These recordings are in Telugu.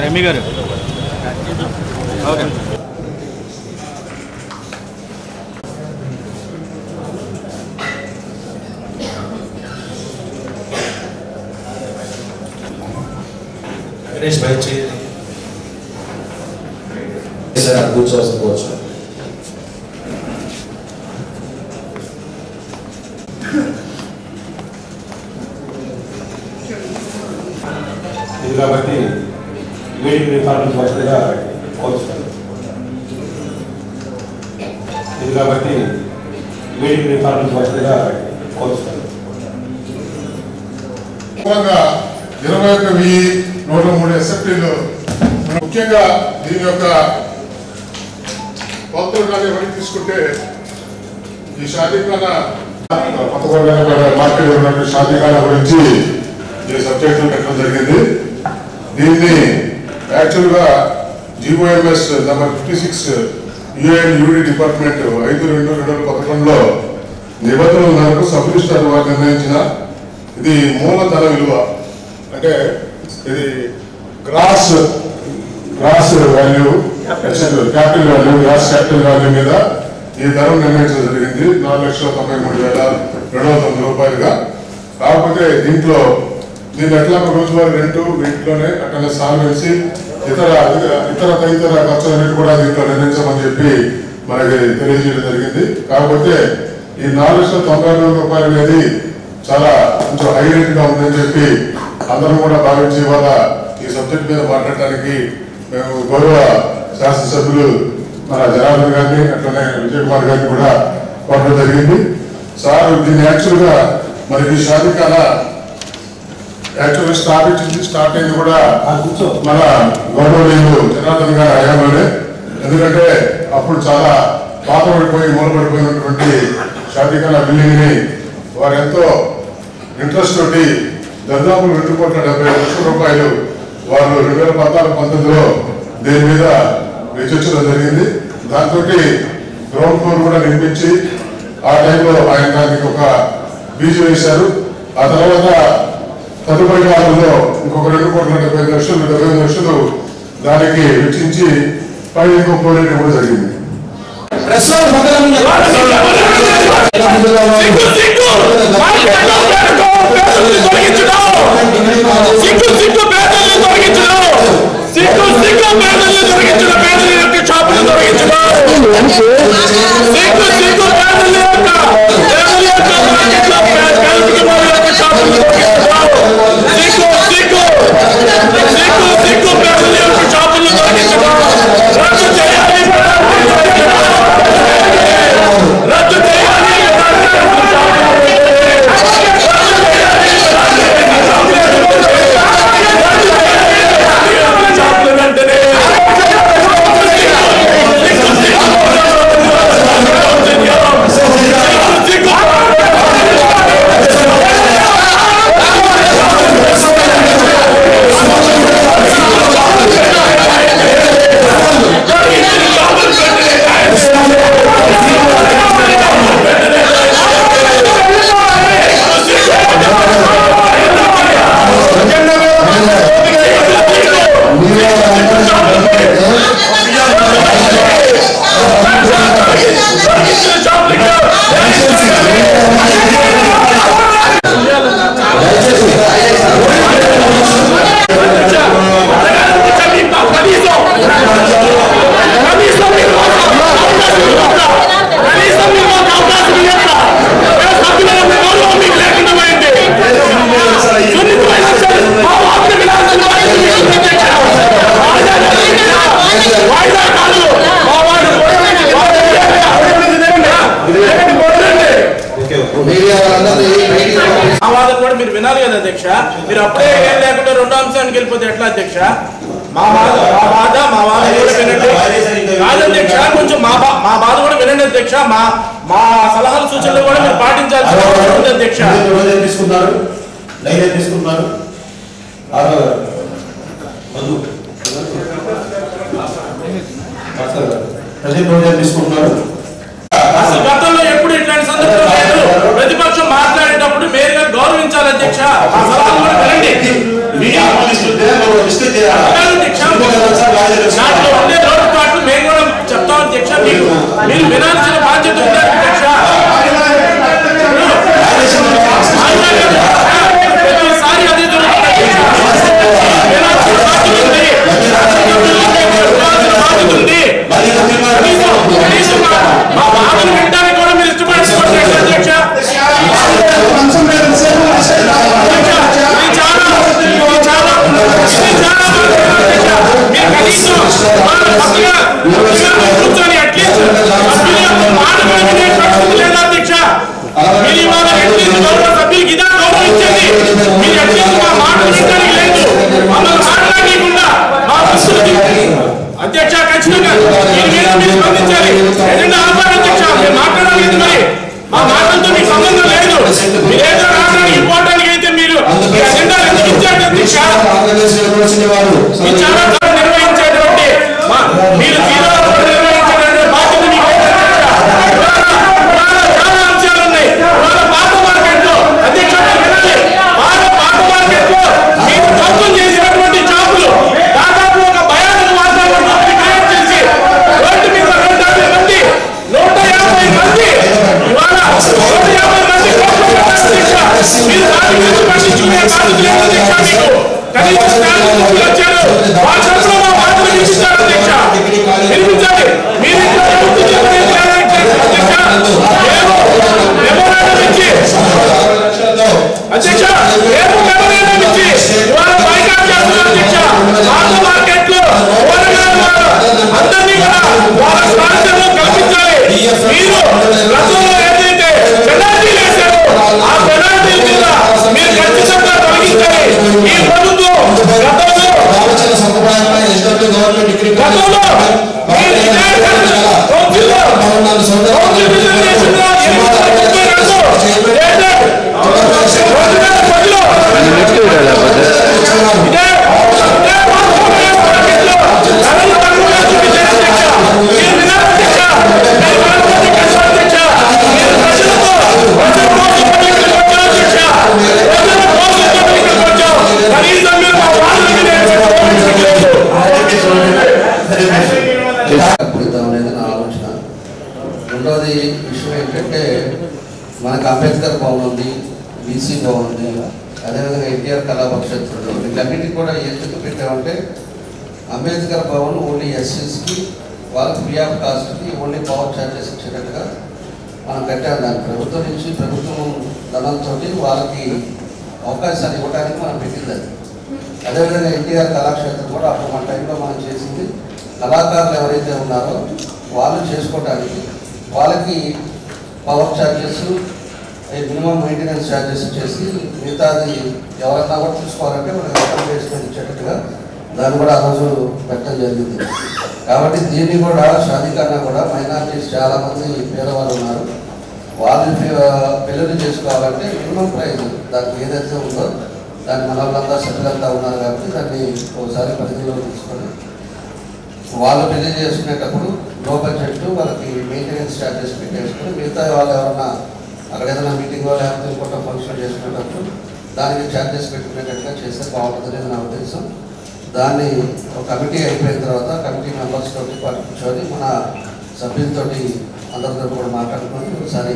एमी गाరు ओके गणेश भाई चाहिए सर కూర్చోవచ్చు ఇది కాబట్టి వేడి రిఫార్మ్స్ వస్తేగా కోరుతాను ఇది కాబట్టి వేడి రిఫార్మ్స్ వస్తేగా కోరుతాను 21,103 ఎస్ఎఫ్టీలు ముఖ్యంగా దీని యొక్క కొత్తగానే వరకు తీసుకుంటే ఈ షాదీఖానా కొత్తగా మార్కెట్ ఉన్నటువంటి షాదీఖానా గురించి ఈ సబ్జెక్టులు పెట్టడం జరిగింది. దీన్ని యాక్చువల్గా GOMS number 56 UN UD department 5/2/2011లో నిబంధనల మేరకు సబ్ రిజిస్ట్రార్ వారు నిర్ణయించిన ఇది మూలధన విలువ అంటే ఇది gross value capital value gross capital value మీద ఈ ధరం నిర్ణయించడం జరిగింది 4,93,209 రూపాయలుగా. కాకపోతే దీంట్లో దీన్ని ఎట్లా రోజువారీ రెంటు వీటిలోనే అట్లనే సాల్వెన్సీ ఇతర ఖర్చులన్నిటి కూడా దీంట్లో నిర్ణయించమని చెప్పి మనకి తెలియజేయడం జరిగింది. కాకపోతే ఈ 4,90,000 రూపాయలు అనేది చాలా కొంచెం హై రేట్ గా ఉందని చెప్పి అందరం కూడా భావించి ఇవాళ ఈ సబ్జెక్ట్ మీద మాట్లాడటానికి మేము గౌరవ శాసనసభ్యులు మన జనార్దన్ గారిని అట్లనే విజయ్ కుమార్ గారిని కూడా కోరడం జరిగింది. సార్ దీన్ని యాక్చువల్గా మనకి షాదీఖానా యాక్చువల్గా స్టార్ట్ అయింది కూడా మన గౌరవనీయులు జనార్దన్ గారి హయాంలోనే. ఎందుకంటే అప్పుడు చాలా పాతబడిపోయి మూలపడిపోయినటువంటి షాదీఖానా బిల్డింగ్ ని వారు ఎంతో ఇంట్రెస్ట్ తోటి దాదాపు 2,70,00,000 రూపాయలు వారు 2014-19లో దీని మీద వెచ్చించడం జరిగింది. దాంతో గ్రౌండ్ ఫ్లోర్ కూడా నిర్మించి ఆ టైంలో ఆయన దానికి ఒక బీజు వేశారు. ఆ తర్వాత తదుపరి కాలంలో ఇంకొక 2,75,00,000 దానికి వెచ్చించి పై ఇంకో ఫ్లోర్ కూడా జరిగింది. ఆ వాదన కూడా మీరు వినాలి కదా అధ్యక్ష. మీరు అప్పుడే ఏం లేకుండా రెండో అంశానికి వెళ్ళిపోతే ఎట్లా అధ్యక్ష? మా బాధ కూడా వినండి. కాదు అధ్యక్ష, కొంచెం మా బాధ కూడా వినండి అధ్యక్ష. మా సలహాలు సూచనలు కూడా మీరు పాటించాల్సిన అవసరం ఉంది అధ్యక్ష. తీసుకున్నారు అసలు గతంలో ఎప్పుడు ఇట్లాంటి సందర్భం లేదు. ప్రతిపక్షం మాట్లాడేటప్పుడు మేయర్ గారు గౌరవించాలి అధ్యక్ష. ఆ సలహాలు కూడా వినండి. దాంట్లో ఉండే లోటుపాట్లు మేము కూడా చెప్తాం అధ్యక్ష. మీరు వినాల్సిన బాధ్యత ఉంది అధ్యక్ష. ప్రతిసారి అదే జరుగుతుంది. వినాల్సిన బాధ్యత ఉంది. మా బాధను వినడానికి కూడా మీరు ఇష్టపడుతున్నారు అధ్యక్ష. కూర్చొని అట్లీస్ట్ మాట లేదా అధ్యక్ష. మీరు ఇవాళ అట్లీస్ట్ గౌరవ సభ్యులకి ఇదా గౌరవించండి. మీరు అట్లీస్ట్ మా మాట వినడానికి లేదు. మమ్మల్ని మాట్లాడకుండా మా పరిస్థితి అధ్యక్ష ఖచ్చితంగా మీరు స్పందించాలి. ఎజెండా ఆపాలి అధ్యక్ష. మీరు మాట్లాడాలి. మరి మా మాటలతో మీకు సంబంధం లేదు. మీరేదో రావడానికి ఇంపార్టెంట్ అయితే మీరు ఎజెండా ఎందుకు ఇచ్చారు అధ్యక్ష? చాలా నిర్వహించేటువంటి మీరు నిర్వహించేటువంటి బాధ్యత మీకు చాలా అంశాలు ఉన్నాయి. పాత మార్కెట్ లో అధ్యక్ష పాత మార్కెట్ లో మీరు తప్పులు చేసినటువంటి షాపులు దాదాపు ఒక భయానక వాతావరణాన్ని క్రియేట్ చేసి రోడ్డు మీద 150 మంది 150 మంది ఇవాళ 150 మంది మీరు దాని గురించి పట్టించుకునే బాధ్యత లేదు అధ్యక్ష. మీకు కనీసం వచ్చారు వాట్సాప్లో మా బాధ్యత ఇచ్చారు అధ్యక్ష. వినిపించాలి. మీరు ఇంట్లో గుర్తు చెప్పలేదు అధ్యక్ష. మెమోరాండం ఇచ్చి అధ్యక్ష మెమోరాండం ఇచ్చి ఇవాళ బైకాట్ చేస్తున్నారు అధ్యక్ష. పాత మార్కెట్ లో అందరినీ కూడా వాళ్ళ స్థానంలో కల్పించాలి. మీరు గతంలో ఏదైతే పెనాల్టీలు వేశారో ఆ పెనాల్టీల మీద మీరు ఖచ్చితంగా తొలగించాలి. ఈ ప్రభుత్వం గతంలో రెండవది విషయం ఏంటంటే మనకు అంబేద్కర్ భవన్ ఉంది, బీసీ భవన్ ఉంది, అదేవిధంగా ఎన్టీఆర్ కళా పరిషత్తులు, వీటన్నిటికీ కూడా ఎందుకు పెట్టామంటే అంబేద్కర్ భవన్ ఓన్లీ ఎస్సీస్కి వాళ్ళకి ఫ్రీ ఆఫ్ కాస్ట్కి ఓన్లీ పవర్ ఛార్జెస్ ఇచ్చేటట్టుగా మనం కట్టాము. దాన్ని ప్రభుత్వం నుంచి ప్రభుత్వం ధనంతో వాళ్ళకి అవకాశాలు ఇవ్వడానికి మనం పెట్టింది. అది అదేవిధంగా ఎన్టీఆర్ కళాక్షేత్రం కూడా అప్పుడు మన టైంలో మనం చేసింది. కళాకారులు ఎవరైతే ఉన్నారో వాళ్ళు చేసుకోవడానికి వాళ్ళకి power charges, minimum maintenance charges ఇచ్చేసి మిగతాది ఎవరన్నా కూడా తీసుకోవాలంటే మనకి రికమెండేషన్ ఇచ్చేటట్టుగా దాన్ని కూడా ఆ రోజు పెట్టడం జరిగింది. కాబట్టి దీన్ని కూడా షాదీకన్నా కూడా మైనారిటీస్ చాలామంది పేదవాళ్ళు ఉన్నారు. వాళ్ళు పెళ్ళిళ్ళు చేసుకోవాలంటే మినిమం ప్రైజ్ దానికి ఏదైతే ఉందో దాన్ని మన వాళ్ళంతా సెటిల్ అంతా ఉన్నారు కాబట్టి దాన్ని ఒకసారి పరిధిలో తీసుకొని వాళ్ళు పెళ్లి చేసుకునేటప్పుడు లో బడ్జెట్ వాళ్ళకి మెయింటెనెన్స్ ఛార్జెస్ పెట్టేసుకొని మిగతా వాళ్ళు ఎవరన్నా అక్కడ ఏదైనా మీటింగ్లో లేకపోతే ఇంకొక ఫంక్షన్ చేసుకునేటప్పుడు దానికి ఛార్జెస్ పెట్టుకునేటట్టుగా చేస్తే బాగుంటుందని నా ఉద్దేశం. దాన్ని ఒక కమిటీ అయిపోయిన తర్వాత కమిటీ మెంబర్స్ తోటి కూర్చొని మన సభ్యులతోటి అందరితో కూడా మాట్లాడుకొని ఒకసారి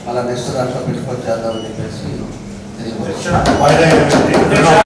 మళ్ళీ నెక్స్ట్ దాంట్లో పెట్టుకొని చేద్దామని చెప్పేసి తెలియదు.